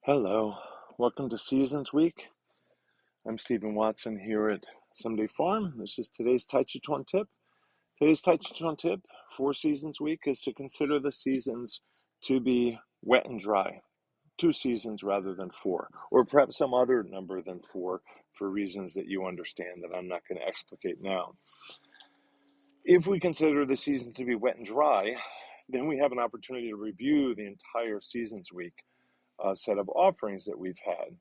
Hello, welcome to Seasons Week. I'm Stephen Watson here at Someday Farm. This is today's Tàijíquán Tip. Today's Tàijíquán Tip for Seasons Week is to consider the seasons to be wet and dry. 2 seasons rather than 4, or perhaps some other number than 4 for reasons that you understand that I'm not going to explicate now. If we consider the season to be wet and dry, then we have an opportunity to review the entire Seasons Week set of offerings that we've had.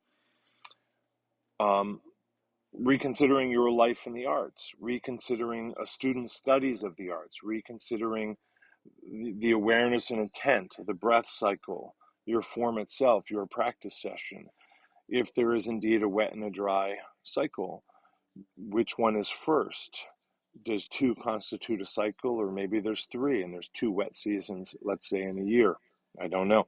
Reconsidering your life in the arts, reconsidering a student's studies of the arts, reconsidering the awareness and intent, the breath cycle, your form itself, your practice session. If there is indeed a wet and a dry cycle, which one is first? Does 2 constitute a cycle, or maybe there's 3 and there's 2 wet seasons, let's say, in a year? I don't know.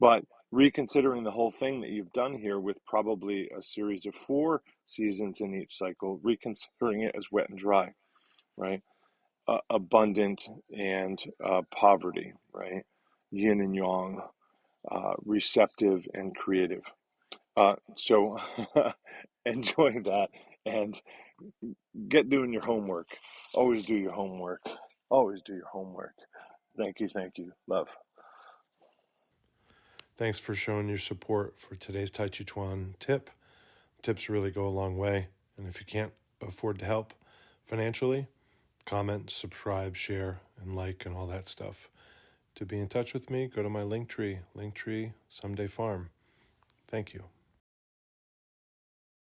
But reconsidering the whole thing that you've done here with probably a series of 4 seasons in each cycle, reconsidering it as wet and dry, right? Abundant and poverty, right? Yin and yang, receptive and creative. So enjoy that and get doing your homework. Always do your homework. Always do your homework. Thank you. Love. Thanks for showing your support for today's Tàijíquán Tip. Tips really go a long way, and if you can't afford to help financially, comment, subscribe, share, and like, and all that stuff. To be in touch with me, go to my Linktree, Someday Farm. Thank you.